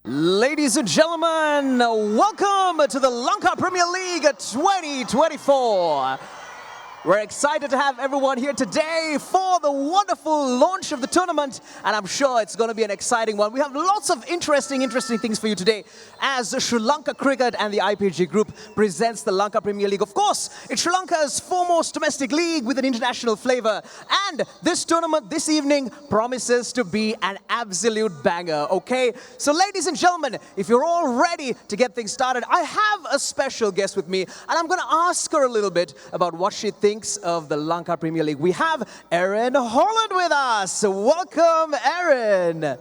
Ladies and gentlemen, welcome to the Lanka Premier League 2024. We're excited to have everyone here today for the wonderful launch of the tournament, and I'm sure it's going to be an exciting one. We have lots of interesting things for you today as Sri Lanka Cricket and the IPG Group presents the Lanka Premier League. Of course, it's Sri Lanka's foremost domestic league with an international flavor, and this tournament this evening promises to be an absolute banger, okay? So ladies and gentlemen, if you're all ready to get things started, I have a special guest with me, and I'm going to ask her a little bit about what she thinks of the Lanka Premier League. We have Erin Holland with us. Welcome, Erin.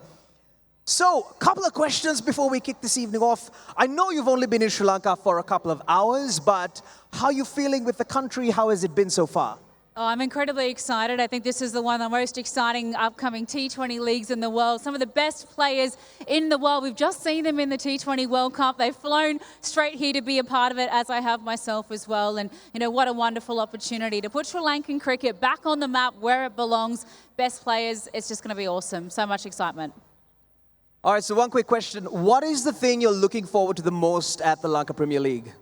So, a couple of questions before we kick this evening off. I know you've only been in Sri Lanka for a couple of hours, but how are you feeling with the country? How has it been so far? Oh, I'm incredibly excited. I think this is one of the most exciting upcoming T20 leagues in the world. Some of the best players in the world. We've just seen them in the T20 World Cup. They've flown straight here to be a part of it, as I have myself as well. And, you know, what a wonderful opportunity to put Sri Lankan cricket back on the map where it belongs. Best players. It's just going to be awesome. So much excitement. All right, so one quick question. What is the thing you're looking forward to the most at the Lanka Premier League?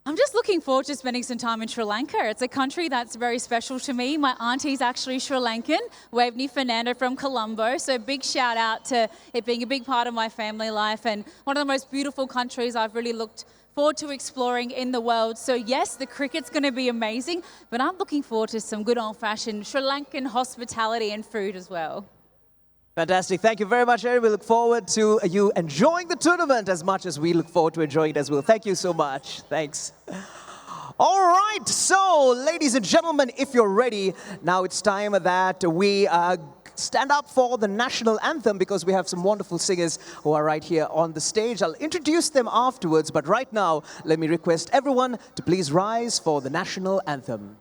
I'm just looking forward to spending some time in Sri Lanka. It's a country that's very special to me. My auntie's actually Sri Lankan, Waveney Fernando from Colombo. So big shout out to it being a big part of my family life and one of the most beautiful countries I've really looked forward to exploring in the world. So yes, the cricket's going to be amazing, but I'm looking forward to some good old-fashioned Sri Lankan hospitality and food as well. Fantastic. Thank you very much, Erin. We look forward to you enjoying the tournament as much as we look forward to enjoying it as well. Thank you so much. Thanks. All right. So, ladies and gentlemen, if you're ready, now it's time that we stand up for the national anthem because we have some wonderful singers who are right here on the stage. I'll introduce them afterwards, but right now, let me request everyone to please rise for the national anthem.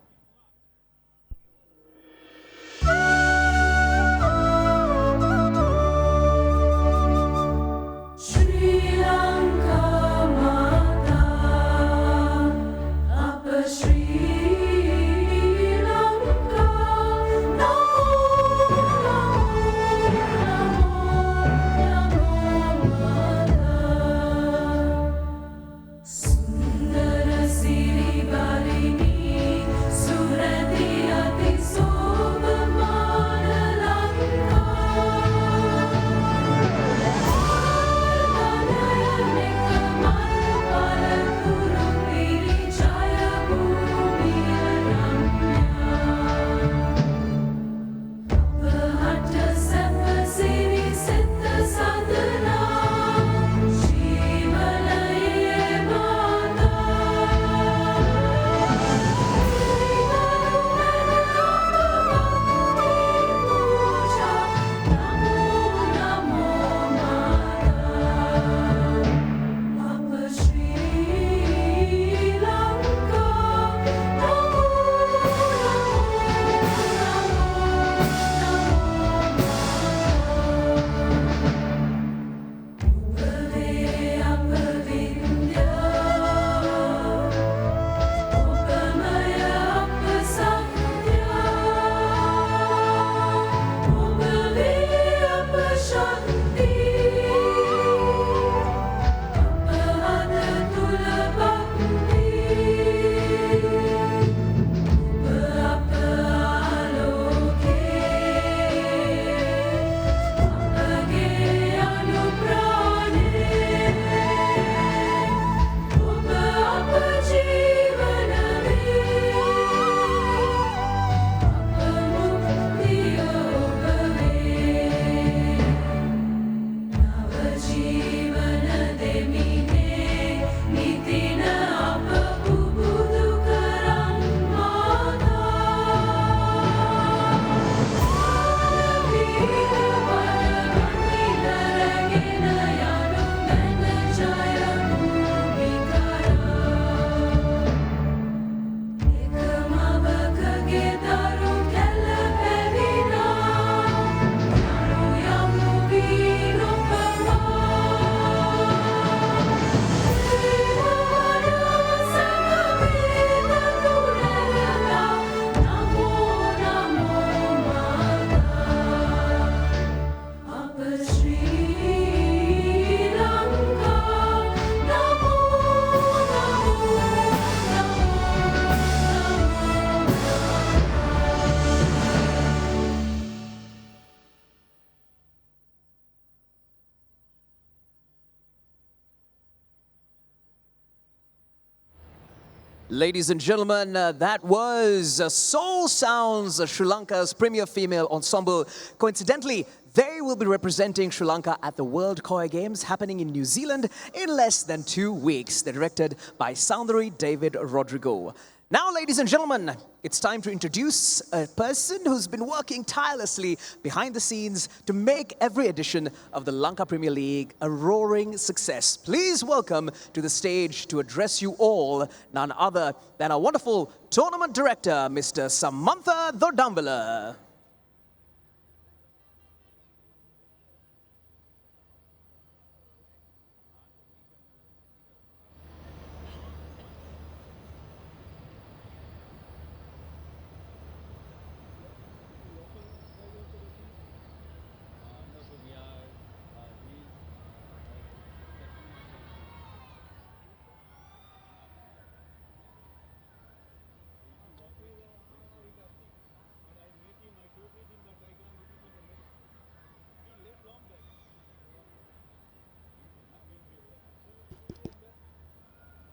Ladies and gentlemen, that was Soul Sounds, Sri Lanka's premier female ensemble. Coincidentally, they will be representing Sri Lanka at the World Choir Games happening in New Zealand in less than 2 weeks. They're directed by Soundari David Rodrigo. Now, ladies and gentlemen, it's time to introduce a person who's been working tirelessly behind the scenes to make every edition of the Lanka Premier League a roaring success. Please welcome to the stage to address you all none other than our wonderful tournament director, Mr. Samantha Dodambala.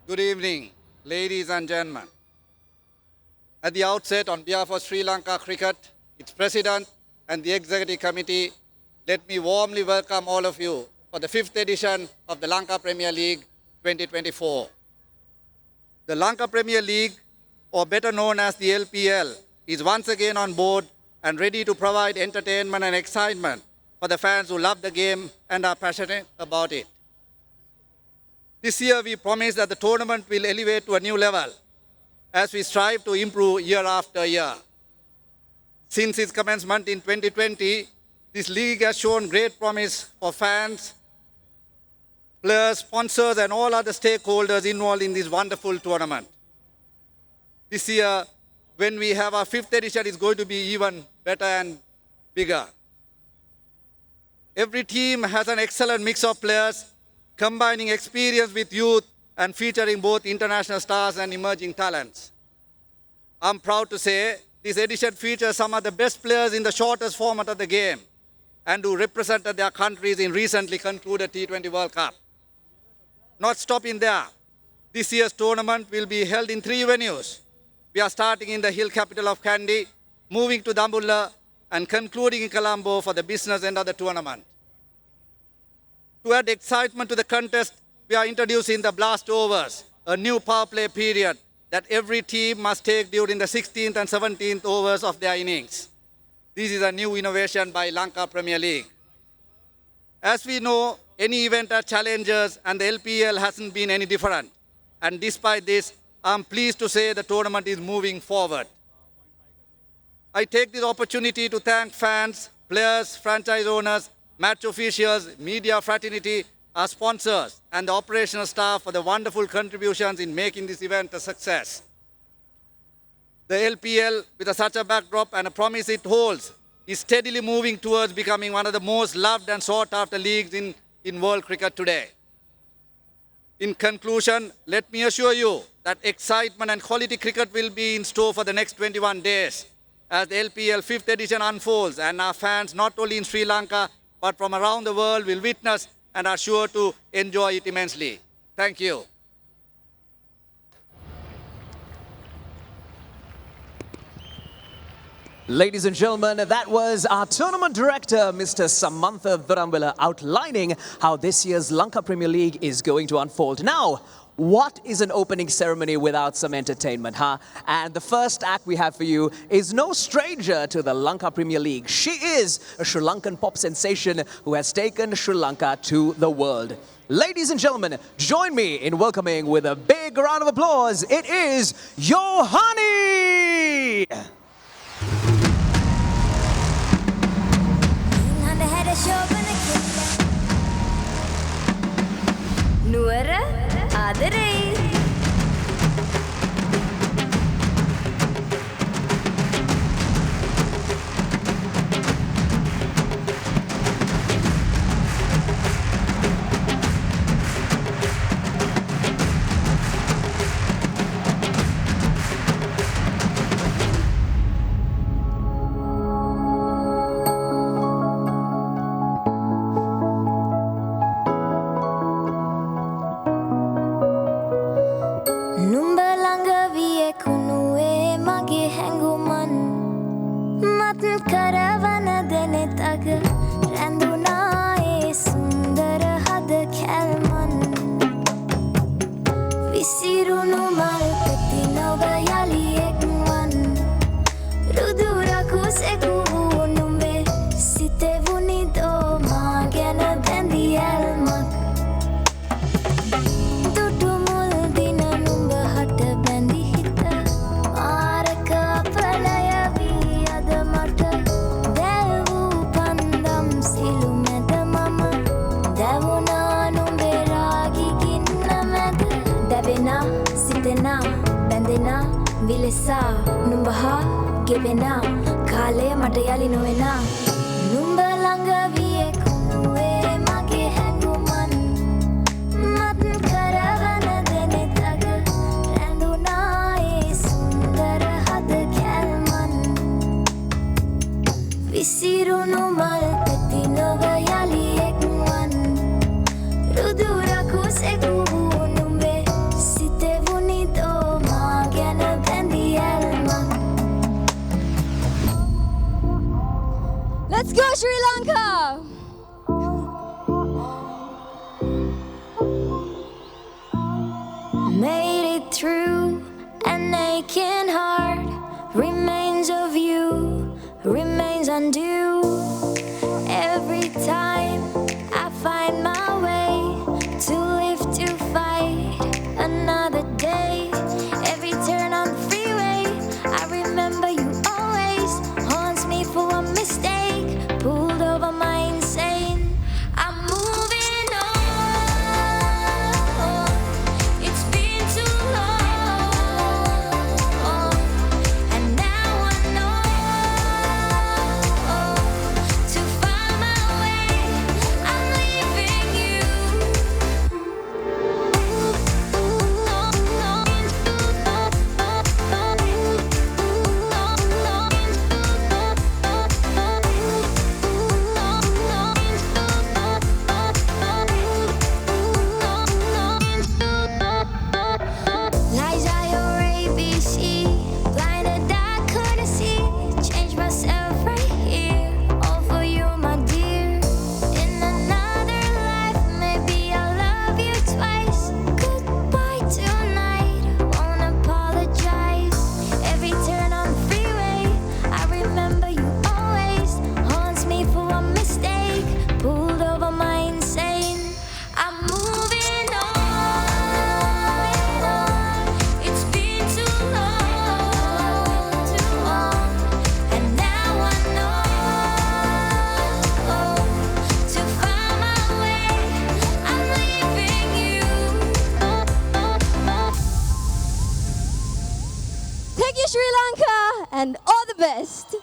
Good evening, ladies and gentlemen. At the outset, on behalf of Sri Lanka Cricket, its president and the executive committee, let me warmly welcome all of you for the 5th edition of the Lanka Premier League 2024. The Lanka Premier League, or better known as the LPL, is once again on board and ready to provide entertainment and excitement for the fans who love the game and are passionate about it. This year, we promise that the tournament will elevate to a new level as we strive to improve year after year. Since its commencement in 2020, this league has shown great promise for fans, players, sponsors, and all other stakeholders involved in this wonderful tournament. This year, when we have our 5th edition, it's going to be even better and bigger. Every team has an excellent mix of players, combining experience with youth and featuring both international stars and emerging talents. I'm proud to say this edition features some of the best players in the shortest format of the game and who represented their countries in recently concluded T20 World Cup. Not stopping there, this year's tournament will be held in 3 venues. We are starting in the hill capital of Kandy, moving to Dambulla, and concluding in Colombo for the business end of the tournament. To add excitement to the contest, we are introducing the blast overs, a new power play period that every team must take during the 16th and 17th overs of their innings. This is a new innovation by Lanka Premier League. As we know, any event has challenges and the LPL hasn't been any different. And despite this, I'm pleased to say the tournament is moving forward. I take this opportunity to thank fans, players, franchise owners, match officials, media fraternity, our sponsors, and the operational staff for the wonderful contributions in making this event a success. The LPL, with such a backdrop and a promise it holds, is steadily moving towards becoming one of the most loved and sought-after leagues in world cricket today. In conclusion, let me assure you that excitement and quality cricket will be in store for the next 21 days as the LPL 5th edition unfolds, and our fans, not only in Sri Lanka, but from around the world, will witness and are sure to enjoy it immensely. Thank you. Ladies and gentlemen, that was our tournament director, Mr. Samantha Dodambala, outlining how this year's Lanka Premier League is going to unfold. Now, what is an opening ceremony without some entertainment, huh? And the first act we have for you is no stranger to the Lanka Premier League. She is a Sri Lankan pop sensation who has taken Sri Lanka to the world. Ladies and gentlemen, join me in welcoming with a big round of applause. It is Yohani! Nuara Adarei. ඇල්මක් දුටු මුල් දින නුඹ හට බැඳි හිත මාරක අපලය වී අද මට දැල් වූ පන්දම් සිලු මැද මම දැවුණා නුඹේ රාගි ගින්න මැද දැවෙනා සිතෙනා බැඳෙනා විලසා නුඹ හා ගෙවෙනා කාලය මට යලි නොවෙනා නුඹ ළඟ විය කුණුවේ මගේ හැඟුමන් මත් කරවන දෙනෙතග රැඳුනා ඒ සුන්දර හද කැල්මන් විසිරුණු මල් පෙති නොව යලි එක්වන් රුදුරකුසෙකු වූ නුඹේ සිතෙවුනි දෝ මා ගැන බැඳි ඇල්මක් Let's go, Sri Lanka! Made it through an aching heart. Remains of you, remains undue. Every time I find my way to live to fight another day. Every turn on the freeway, I remember you always haunts me for a mistake. Pulled over my insane. I'm moving on. It's been too long, and now I know to find my way. I'm leaving you. Lies are your ABC, blinded I couldn't see. Change myself right here, all for you, my dear. In another life, maybe I'll love you twice. Goodbye tonight, won't apologize. Every turn on the freeway, I remember you always haunts me for a mistake. Pulled over my insane. I'm moving on. It's been too long, and now I know to find my way. I'm leaving you. Thank you, Sri Lanka, and all the best.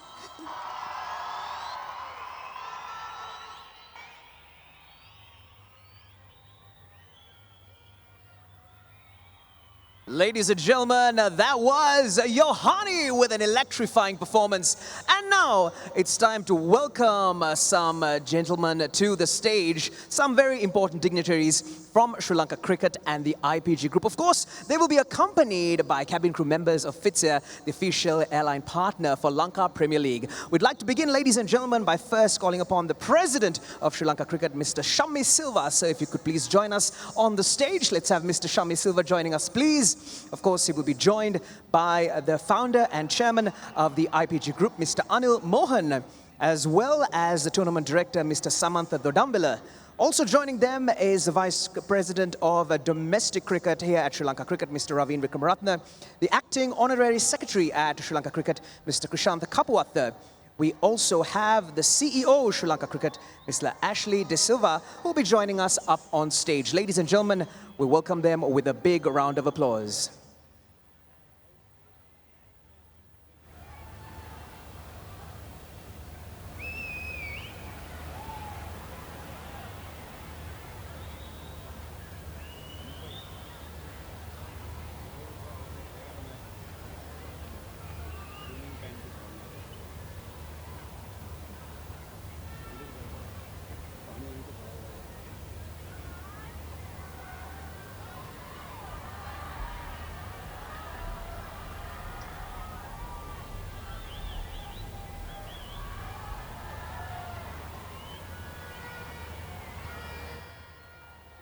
Ladies and gentlemen, that was Yohani with an electrifying performance. And now it's time to welcome some gentlemen to the stage, some very important dignitaries from Sri Lanka Cricket and the IPG Group. Of course, they will be accompanied by cabin crew members of Fitzair, the official airline partner for Lanka Premier League. We'd like to begin, ladies and gentlemen, by first calling upon the president of Sri Lanka Cricket, Mr. Shammi Silva. So if you could please join us on the stage. Let's have Mr. Shammi Silva joining us, please. Of course, he will be joined by the founder and chairman of the IPG Group, Mr. Anil Mohan, as well as the tournament director, Mr. Samantha Dodambila. Also joining them is the Vice President of Domestic Cricket here at Sri Lanka Cricket, Mr. Ravin Vikramaratne, the Acting Honorary Secretary at Sri Lanka Cricket, Mr. Krishantha Kapawatha. We also have the CEO of Sri Lanka Cricket, Mr. Ashley De Silva, who will be joining us up on stage. Ladies and gentlemen, we welcome them with a big round of applause.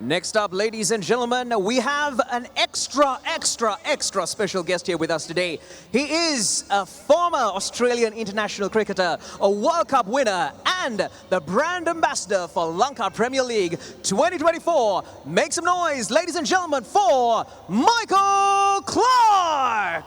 Next up, ladies and gentlemen, we have an extra special guest here with us today. He is a former Australian international cricketer, a World Cup winner, and the brand ambassador for Lanka Premier League 2024. Make some noise, ladies and gentlemen, for Michael Clark!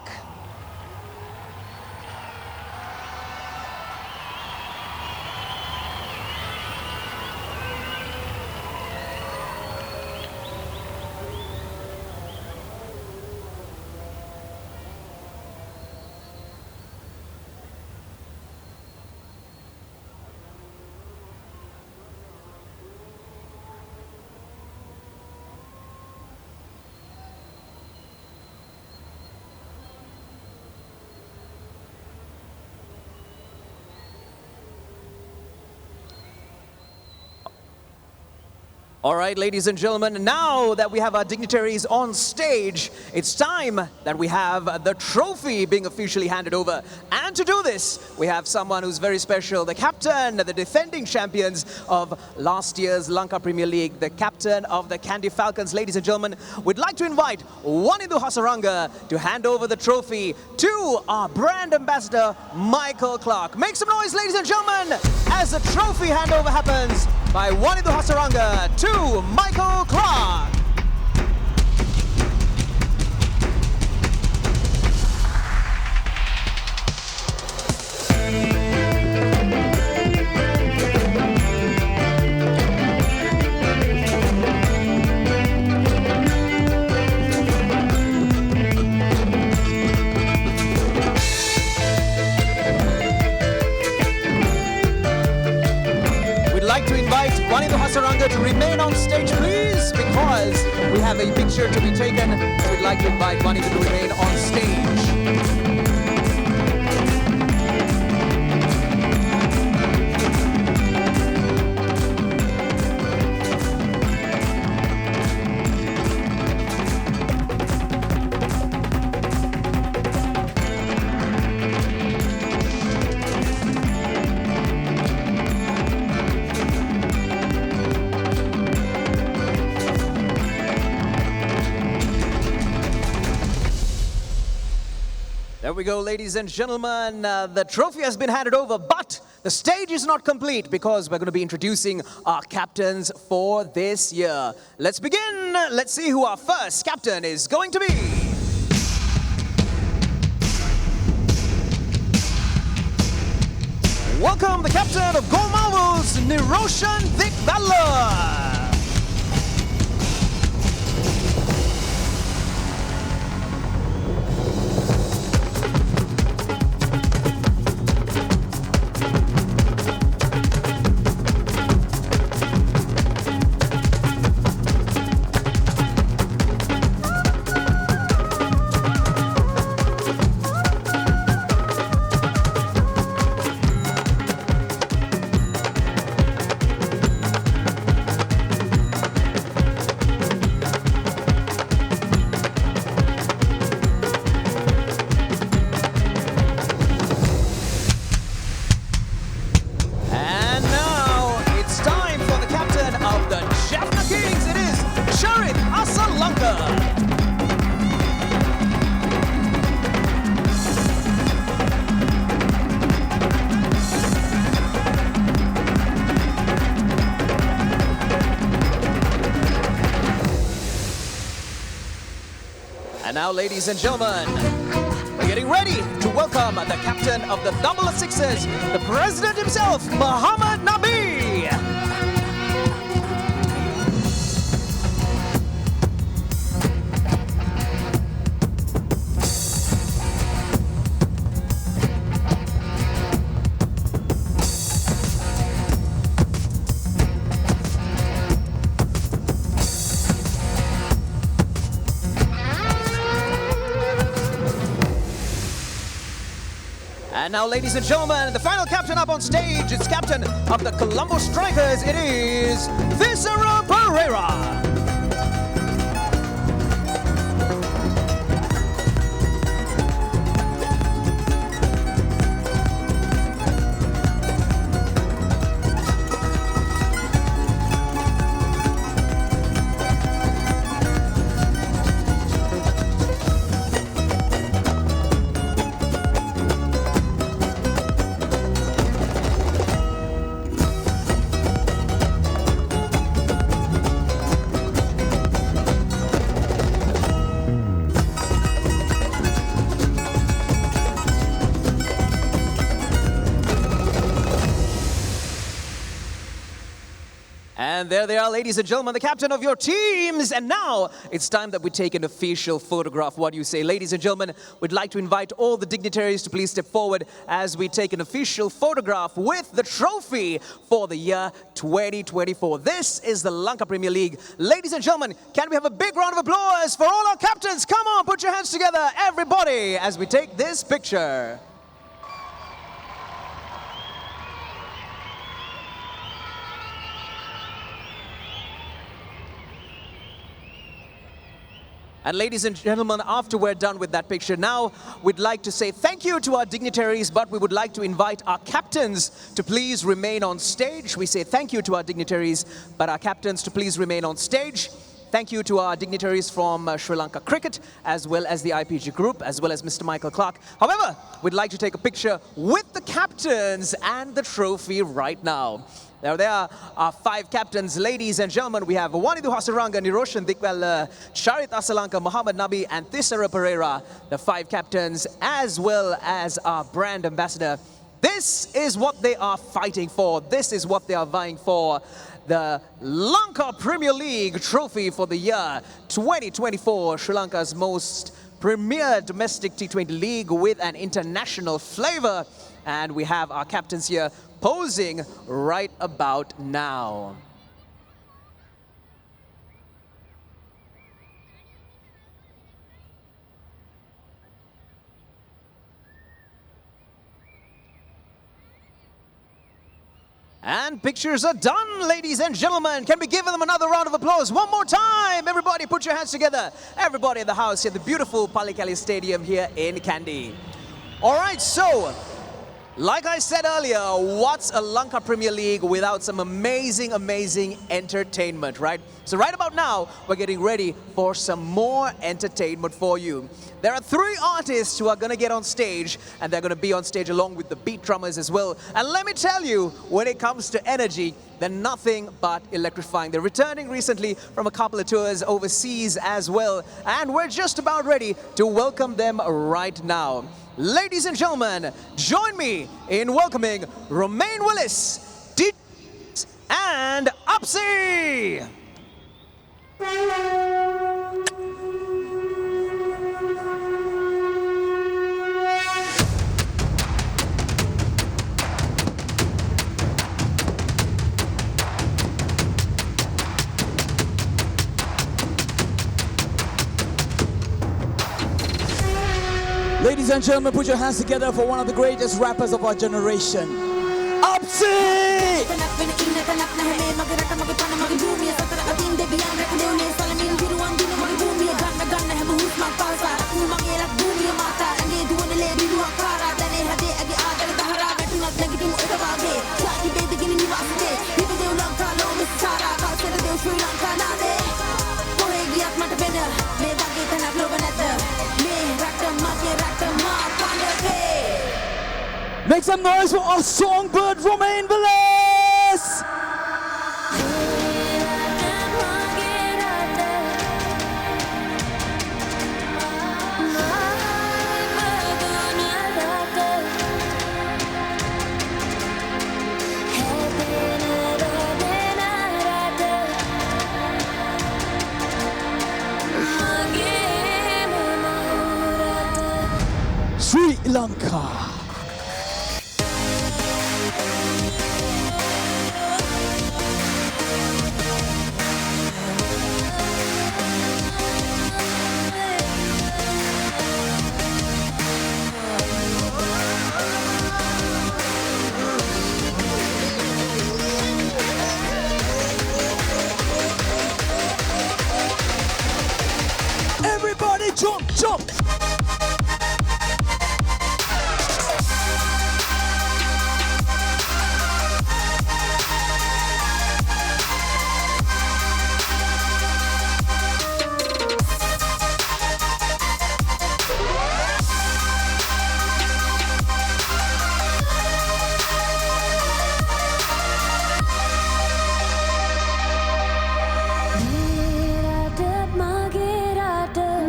All right, ladies and gentlemen, now that we have our dignitaries on stage, it's time that we have the trophy being officially handed over. And to do this, we have someone who's very special, the captain, the defending champions of last year's Lanka Premier League, the captain of the Kandy Falcons. Ladies and gentlemen, we'd like to invite Wanindu Hasaranga to hand over the trophy to our brand ambassador, Michael Clark. Make some noise, ladies and gentlemen, as the trophy handover happens by Wanindu Hasaranga to Michael Clark. Wanindu Hasaranga to remain on stage, please, because we have a picture to be taken. So we'd like to invite Wanindu to remain on stage. There we go, ladies and gentlemen. The trophy has been handed over, but the stage is not complete because we're going to be introducing our captains for this year. Let's begin. Let's see who our first captain is going to be. Welcome the captain of Gold Marvels, Niroshan Dikbala. And now, ladies and gentlemen, we're getting ready to welcome the captain of the Double Sixes, the president himself, Muhammad Nabi. And now, ladies and gentlemen, the final captain up on stage, it's captain of the Colombo Strikers, it is Viscera Pereira. And there they are, ladies and gentlemen, the captain of your teams. And now it's time that we take an official photograph. What do you say? Ladies and gentlemen, we'd like to invite all the dignitaries to please step forward as we take an official photograph with the trophy for the year 2024. This is the Lanka Premier League. Ladies and gentlemen, can we have a big round of applause for all our captains? Come on, put your hands together, everybody, as we take this picture. And ladies and gentlemen, after we're done with that picture, now we'd like to say thank you to our dignitaries, but we would like to invite our captains to please remain on stage. We say thank you to our dignitaries, but our captains to please remain on stage. Thank you to our dignitaries from Sri Lanka Cricket, as well as the IPG Group, as well as Mr. Michael Clark. However, we'd like to take a picture with the captains and the trophy right now. Now, there are our 5 captains, ladies and gentlemen. We have Wanidu Hasaranga, Niroshan Dikwal, Charit Asalanka, Muhammad Nabi, and Thisara Pereira, the 5 captains, as well as our brand ambassador. This is what they are fighting for. This is what they are vying for. The Lanka Premier League trophy for the year 2024, Sri Lanka's most premier domestic T20 league with an international flavor. And we have our captains here posing right about now. And pictures are done, ladies and gentlemen. Can we give them another round of applause? One more time. Everybody put your hands together. Everybody in the house here at the beautiful Palikali Stadium here in Kandy. All right, so like I said earlier, what's a Lanka Premier League without some amazing, amazing entertainment, right? So right about now, we're getting ready for some more entertainment for you. There are 3 artists who are going to get on stage, and they're going to be on stage along with the beat drummers as well. And let me tell you, when it comes to energy, they're nothing but electrifying. They're returning recently from a couple of tours overseas as well, and we're just about ready to welcome them right now. Ladies and gentlemen, join me in welcoming Romain Willis, D and Upsy. Ladies and gentlemen, put your hands together for one of the greatest rappers of our generation, Upsy! Make some noise for our songbird, Romain Willis! Sri Lanka. Everybody jump, jump!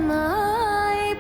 My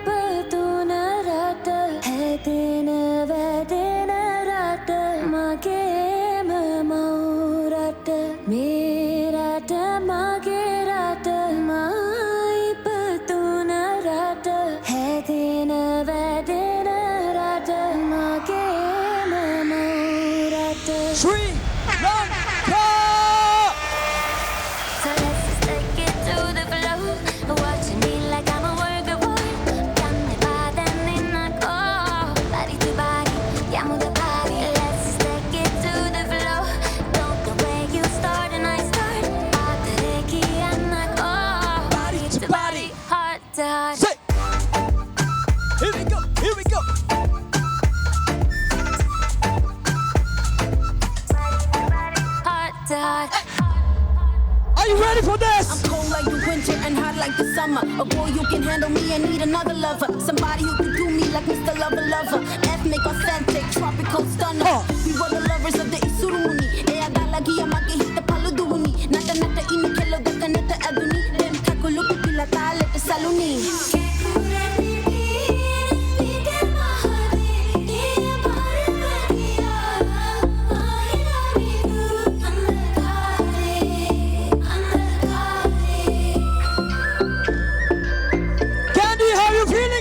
ready for this? I'm cold like the winter and hot like the summer. A boy you can handle me and need another lover. Somebody who can do me like Mr. Lover Lover. Ethnic, authentic, tropical stunner. We were the lovers of the Isuruni. Ea dala gia makihita paluduni. Nata nata inikelo da kaneta aduni. Dem kakulupi pilata lete saluni.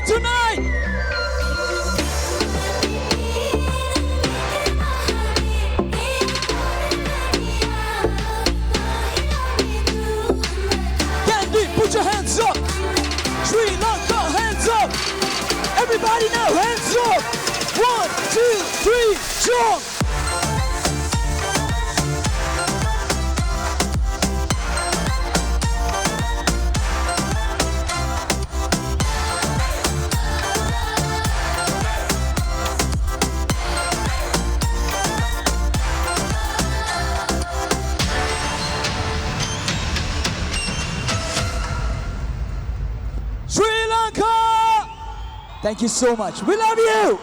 Tonight! Candy, put your hands up! Sri Lanka, hands up! Everybody now, hands up! 1, 2, 3, jump! Thank you so much. We love you.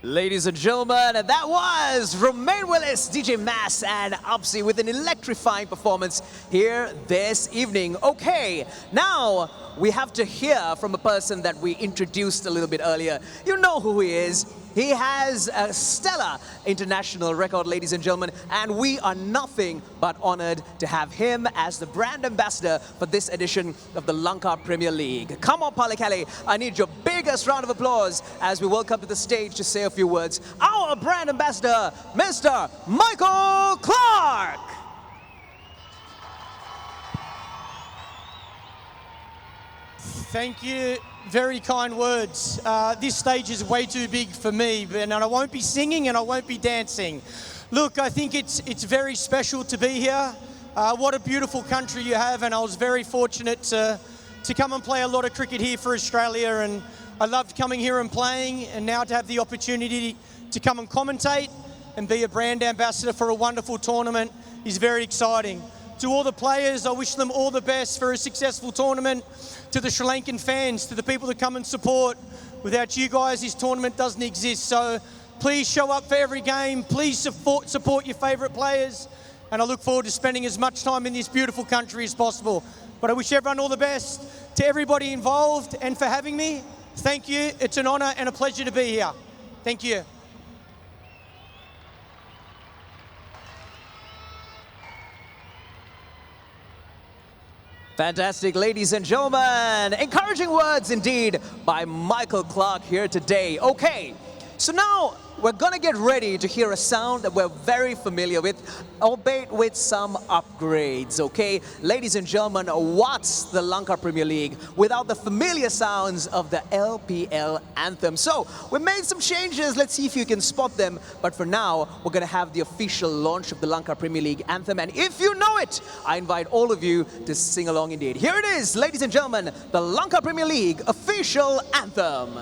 Ladies and gentlemen, that was Romain Willis, DJ Mass, and Upsy with an electrifying performance here this evening. Okay, now we have to hear from a person that we introduced a little bit earlier. You know who he is. He has a stellar international record, ladies and gentlemen, and we are nothing but honored to have him as the brand ambassador for this edition of the Lanka Premier League. Come on, Palikale, I need your biggest round of applause as we welcome to the stage to say a few words, our brand ambassador, Mr. Michael Clark. Thank you. Very kind words. This stage is way too big for me, and I won't be singing and I won't be dancing. Look, I think it's very special to be here. What a beautiful country you have, and I was very fortunate to come and play a lot of cricket here for Australia, and I loved coming here and playing, and now to have the opportunity to come and commentate and be a brand ambassador for a wonderful tournament is very exciting. To all the players, I wish them all the best for a successful tournament. To the Sri Lankan fans, to the people that come and support. Without you guys, this tournament doesn't exist. So please show up for every game. Please support your favourite players. And I look forward to spending as much time in this beautiful country as possible. But I wish everyone all the best. To everybody involved and for having me, thank you. It's an honour and a pleasure to be here. Thank you. Fantastic, ladies and gentlemen. Encouraging words indeed by Michael Clark here today. Okay, so now we're gonna get ready to hear a sound that we're very familiar with, albeit with some upgrades, okay? Ladies and gentlemen, what's the Lanka Premier League without the familiar sounds of the LPL anthem? So, we made some changes, let's see if you can spot them. But for now, we're gonna have the official launch of the Lanka Premier League anthem. And if you know it, I invite all of you to sing along indeed. Here it is, ladies and gentlemen, the Lanka Premier League official anthem.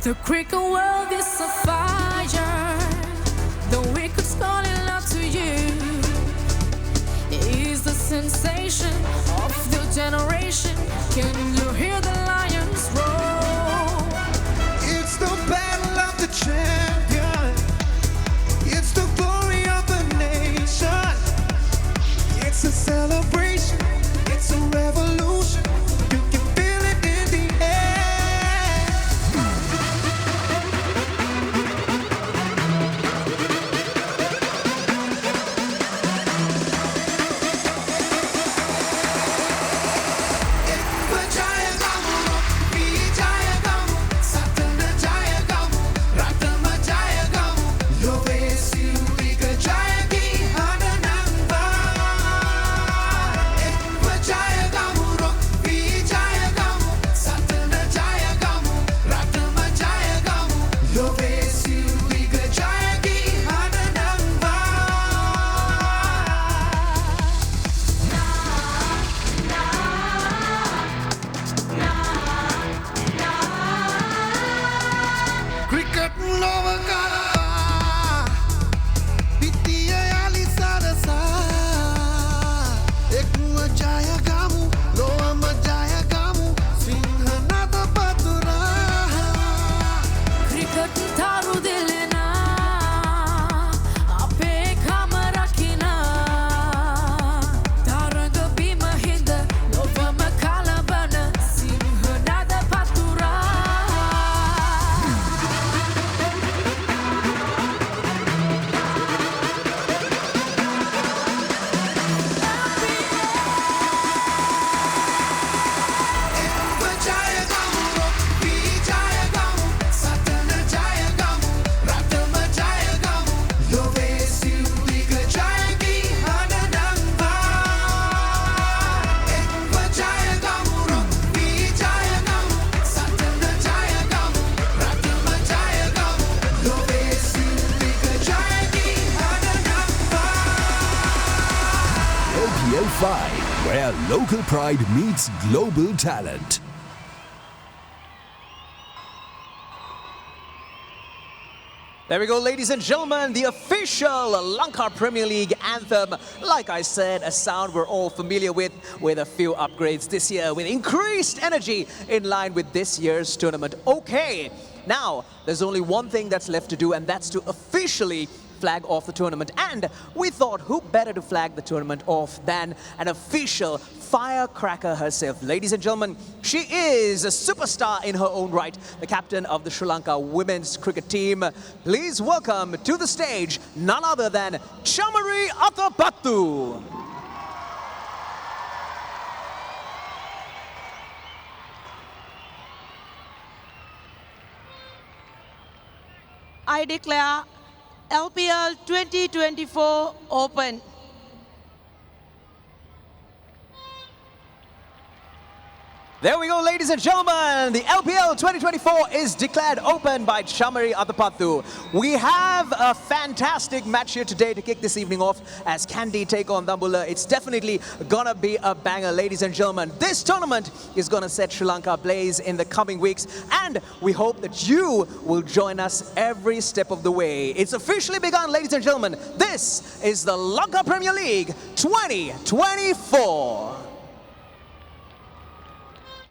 The cricket world is a fire. The wicked's calling out to you. It is the sensation of the generation. Can you hear the lions roar? It's the battle of the champion. It's the glory of the nation. It's a celebration. It's a revolution. You can feel it in the air. Put your where local pride meets global talent. There we go, ladies and gentlemen, the official Lanka Premier League anthem. Like I said, a sound we're all familiar with a few upgrades this year, with increased energy in line with this year's tournament. Okay, now there's only one thing that's left to do, and that's to officially flag off the tournament. And we thought, who better to flag the tournament off than an official firecracker herself. Ladies and gentlemen, she is a superstar in her own right, the captain of the Sri Lanka women's cricket team. Please welcome to the stage none other than Chamari Athapattu. I declare LPL 2024 open. There we go, ladies and gentlemen. The LPL 2024 is declared open by Chamari Athapattu. We have a fantastic match here today to kick this evening off as Kandy take on Dambulla. It's definitely gonna be a banger, ladies and gentlemen. This tournament is gonna set Sri Lanka ablaze in the coming weeks, and we hope that you will join us every step of the way. It's officially begun, ladies and gentlemen. This is the Lanka Premier League 2024.